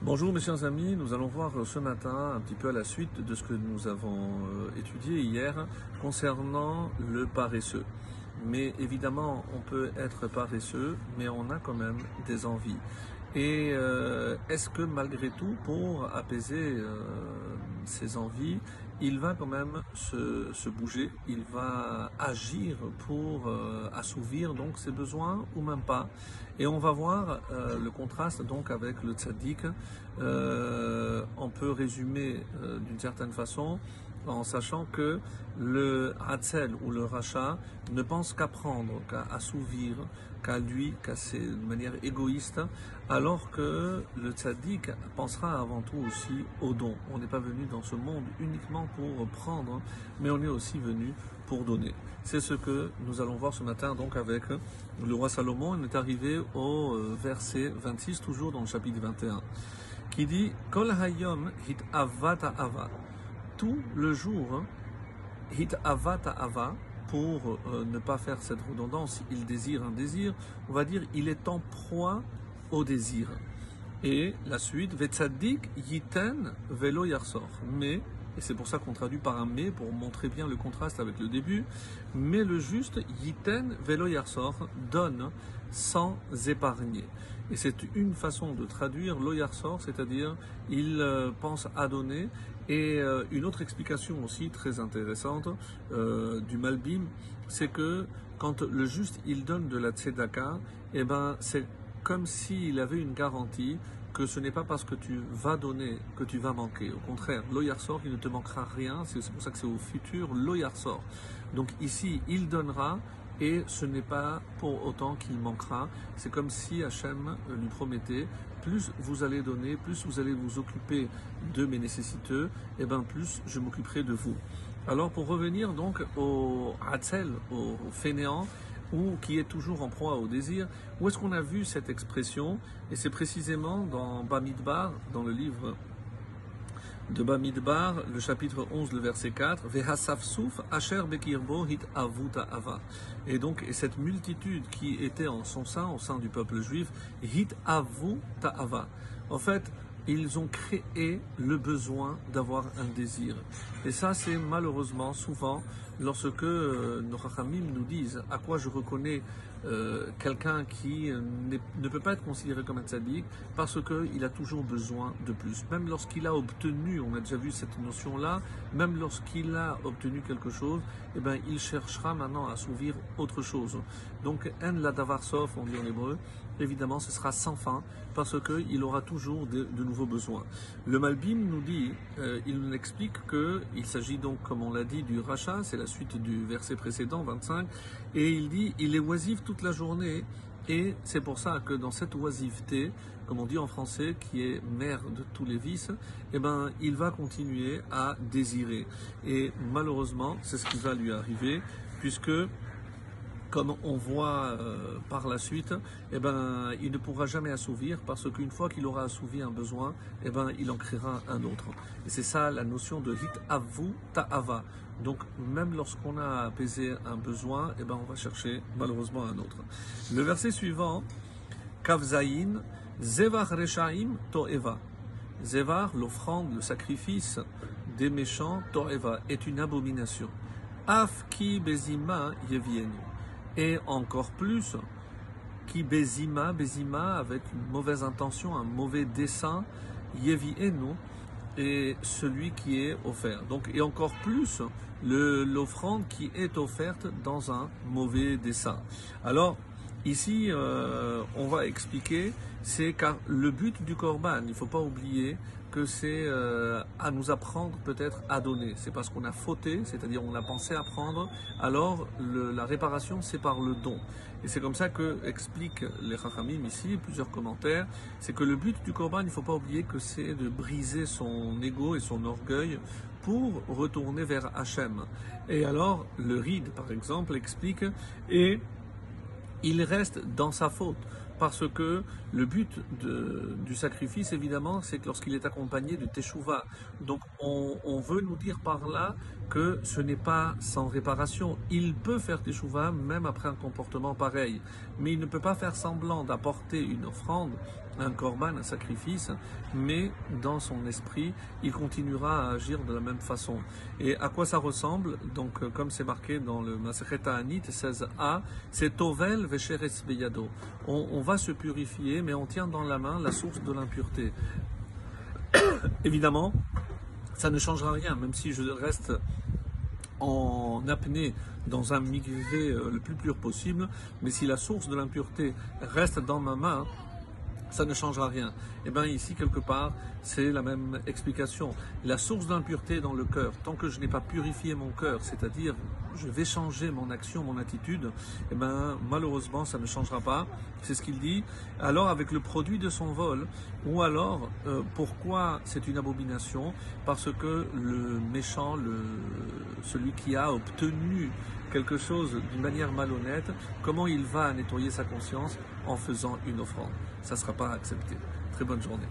Bonjour mes chers amis, nous allons voir ce matin un petit peu à la suite de ce que nous avons étudié hier concernant le paresseux. Mais évidemment, on peut être paresseux, mais on a quand même des envies. Et est-ce que malgré tout, pour apaiser ses envies, il va quand même se bouger, il va agir pour assouvir donc ses besoins ou même pas. Et on va voir le contraste donc avec le tzaddik. On peut résumer d'une certaine façon en sachant que le Hatzel ou le Racha ne pense qu'à prendre, qu'à assouvir, qu'à lui, de manière égoïste, alors que le tzaddik pensera avant tout aussi au don. On n'est pas venu dans ce monde uniquement pour prendre, mais on est aussi venu pour donner. C'est ce que nous allons voir ce matin donc avec le roi Salomon. On est arrivé au verset 26, toujours dans le chapitre 21, qui dit « Kol hayom hit avata ava » tout le jour, hit avata ava, pour ne pas faire cette redondance, il désire un désir, on va dire il est en proie au désir. Et la suite, vetzadik yiten velo yarsor. Mais, et c'est pour ça qu'on traduit par un mais, pour montrer bien le contraste avec le début, mais le juste, yiten velo yarsor, donne sans épargner. Et c'est une façon de traduire lo yarsor, c'est-à-dire il pense à donner. Et une autre explication aussi très intéressante du Malbim, c'est que quand le juste il donne de la tzedaka, eh ben c'est comme s'il avait une garantie que ce n'est pas parce que tu vas donner que tu vas manquer. Au contraire, lo yarsor, il ne te manquera rien, c'est pour ça que c'est au futur, lo yarsor. Donc ici, il donnera et ce n'est pas pour autant qu'il manquera. C'est comme si Hachem lui promettait, plus vous allez donner, plus vous allez vous occuper de mes nécessiteux, et bien plus je m'occuperai de vous. Alors pour revenir donc au Hatzel, au fainéant, ou qui est toujours en proie au désir, où est-ce qu'on a vu cette expression? Et c'est précisément dans Bamidbar, dans le livre de Bamidbar, le chapitre 11, le verset 4, Vehasafsouf asher bekirbo hit avuta ava. Et donc, cette multitude qui était en son sein, au sein du peuple juif, hit avuta ava. En fait, ils ont créé le besoin d'avoir un désir. Et ça, c'est malheureusement souvent lorsque nos Chachamim nous disent à quoi je reconnais quelqu'un qui ne peut pas être considéré comme un tzaddik parce qu'il a toujours besoin de plus. Même lorsqu'il a obtenu, on a déjà vu cette notion-là, même lorsqu'il a obtenu quelque chose, eh ben, il cherchera maintenant à assouvir autre chose. Donc, en la davar sof, on dit en hébreu, évidemment, ce sera sans fin parce qu'il aura toujours de nouveaux besoins. Le Malbim nous dit, il nous explique qu'il s'agit donc, comme on l'a dit, du rachat, c'est la suite du verset précédent, 25, et il dit, il est oisif toute la journée, et c'est pour ça que dans cette oisiveté, comme on dit en français, qui est mère de tous les vices, eh ben, il va continuer à désirer. Et malheureusement, c'est ce qui va lui arriver, puisque comme on voit par la suite, eh ben, il ne pourra jamais assouvir parce qu'une fois qu'il aura assouvi un besoin, eh ben, il en créera un autre. Et c'est ça la notion de hit avu ta'ava. Donc même lorsqu'on a apaisé un besoin, eh ben, on va chercher malheureusement un autre. Le verset suivant, Kavzaïn, Zevar Reshaim To'eva. Zevar, l'offrande, le sacrifice des méchants, To'eva, est une abomination. Af ki bezima yevienu. Et encore plus, qui bezima avec une mauvaise intention, un mauvais dessein, yevi enu, et celui qui est offert. Donc, et encore plus, l'offrande qui est offerte dans un mauvais dessein. Alors, ici, on va expliquer, c'est car le but du korban, il ne faut pas oublier que c'est à nous apprendre peut-être à donner. C'est parce qu'on a fauté, c'est-à-dire on a pensé à prendre, alors la réparation c'est par le don. Et c'est comme ça que expliquent les Chachamim ici, plusieurs commentaires, c'est que le but du korban, il ne faut pas oublier que c'est de briser son ego et son orgueil pour retourner vers Hachem. Et alors, le Ride par exemple explique, et il reste dans sa faute. Parce que le but du sacrifice, évidemment, c'est que lorsqu'il est accompagné de teshuva. Donc, on veut nous dire par là que ce n'est pas sans réparation. Il peut faire teshuva même après un comportement pareil. Mais il ne peut pas faire semblant d'apporter une offrande un korban, un sacrifice, mais dans son esprit, il continuera à agir de la même façon. Et à quoi ça ressemble? Donc, comme c'est marqué dans le Masechet Ta'anit 16a, c'est Tovel Vesheretz Beyado. On va se purifier, mais on tient dans la main la source de l'impureté. Évidemment, ça ne changera rien, même si je reste en apnée dans un mikvé le plus pur possible, mais si la source de l'impureté reste dans ma main, ça ne changera rien. Et bien ici, quelque part, c'est la même explication. La source d'impureté dans le cœur, tant que je n'ai pas purifié mon cœur, c'est-à-dire je vais changer mon action, mon attitude, et bien malheureusement, ça ne changera pas. C'est ce qu'il dit. Alors avec le produit de son vol, ou alors pourquoi c'est une abomination? Parce que le méchant, celui qui a obtenu quelque chose d'une manière malhonnête, comment il va nettoyer sa conscience? En faisant une offrande. Ça ne sera pas accepté. Très bonne journée.